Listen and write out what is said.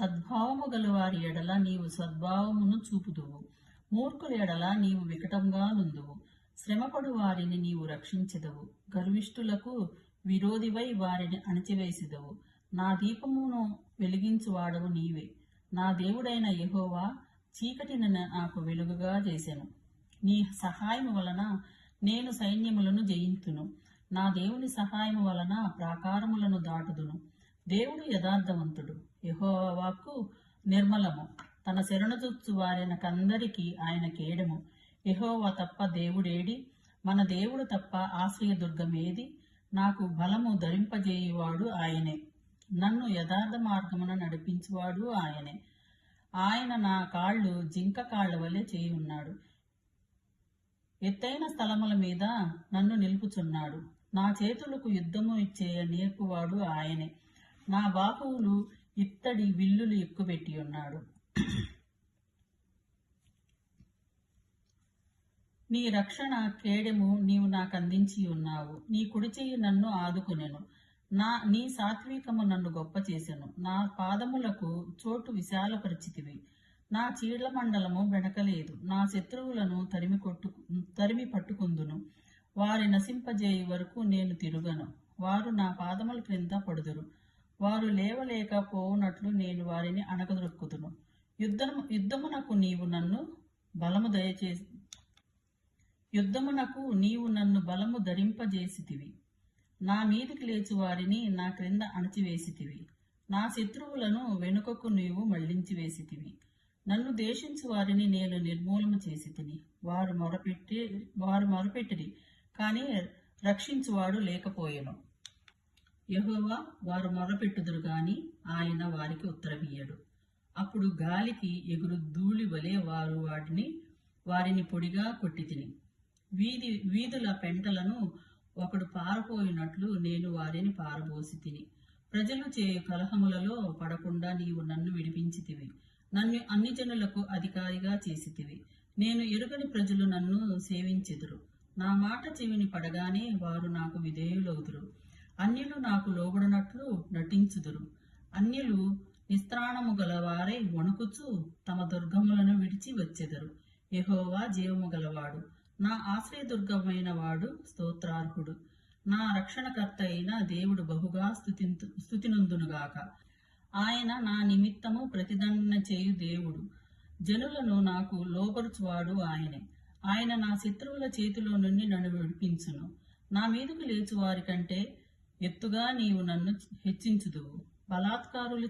సద్భావము గలవారి ఎడల నీవు సద్భావమును చూపుదువు, మూర్ఖుల ఎడల నీవు వికటంగా నుందువు. శ్రమపడు వారిని నీవు రక్షించెదవు, గర్విష్ఠులకు విరోధివై వారిని అణచివేసెదవు. నా దీపమును వెలిగించువాడవు నీవే. నా దేవుడైన యెహోవా చీకటిని నాకు వెలుగుగా చేసెను. నీ సహాయము వలన నేను సైన్యములను జయింతును. నా దేవుని సహాయము వలన ప్రాకారములను దాటుదును. దేవుడు యథార్థవంతుడు, యెహోవా వాక్కు నిర్మలము. తన శరణుజొచ్చు వారినకందరికీ ఆయన కేడము. యెహోవా తప్ప దేవుడేడి? మన దేవుడు తప్ప ఆశ్రయదుర్గమేది? నాకు బలము ధరింపజేయువాడు ఆయనే, నన్ను యథార్థ మార్గమున నడిపించువాడు ఆయనే. ఆయన నా కాళ్ళు జింక కాళ్ల వలె చేయున్నాడు, ఎత్తైన స్థలముల మీద నన్ను నిలుపుచున్నాడు. నా చేతులకు యుద్ధము ఇచ్చే నేర్పువాడు ఆయనే. నా బాహువులు ఇత్తడి విల్లులు ఎక్కుపెట్టి ఉన్నాడు. నీ రక్షణ కేడెము నీవు నాకు అందించి ఉన్నావు. నీ కుడి చెయ్యి నన్ను ఆదుకొనెను. నీ సాత్వికము నన్ను గొప్ప చేసెను. నా పాదములకు చోటు విశాలపరిచితివి. నా చీళ్ల మండలము వెనకలేదు. నా శత్రువులను తరిమి పట్టుకుందును. వారి నశింపజేయి వరకు నేను తిరుగను. వారు నా పాదముల క్రింద పడుదురు. వారు లేవలేక పోవునట్లు నేను వారిని అణగదొక్కుదును. యుద్ధమునకు నీవు నన్ను బలము ధరింపజేసితివి. నా మీదికి లేచి వారిని నా క్రింద అణచివేసితివి. నా శత్రువులను వెనుకకు నీవు మళ్లించి వేసితివి. నన్ను దేశించు వారిని నేను నిర్మూలన చేసి తిని. వారు మొరపెట్టిరి, కానీ రక్షించువాడు లేకపోయెను. యెహోవా వారు మొరపెట్టుదురు గాని ఆయన వారికి ఉత్తరమియ్యడు. అప్పుడు గాలికి ఎగురు ధూళి వలె వారిని పొడిగా కొట్టితిని. వీధుల పెంటలను ఒకడు పారపోయినట్లు నేను వారిని పారబోసి తిని. ప్రజలు చేయు కలహములలో పడకుండా నీవు నన్ను విడిపించితివి. నన్ను అన్ని జనులకు అధికారిగా చేసితివి. నేను ఎరుగని ప్రజలు నన్ను సేవించెదురు. నా మాట చెవిని పడగానే వారు నాకు విధేయులవుదురు. అన్యులు నాకు లోబడినట్లు నటించుదురు. అన్యులు నిస్త్రాణము గలవారై వణుకుచు తమ దుర్గములను విడిచి వచ్చెదరు. యెహోవా జీవము గలవాడు, నా ఆశ్రయదుర్గమైన వాడు స్తోత్రార్హుడు. నా రక్షణకర్త అయిన దేవుడు బహుగా స్తుతినందునుగాక. ఆయన నా నిమిత్తము ప్రతిదండన చేయు దేవుడు. జనులను నాకు లోబరుచువాడు ఆయనే. ఆయన నా శత్రువుల చేతిలో నుండి నన్ను విడిపించును. నా మీదకు లేచువారి కంటే ఎత్తుగా నీవు నన్ను హెచ్చించుదువు. బలాత్కారులు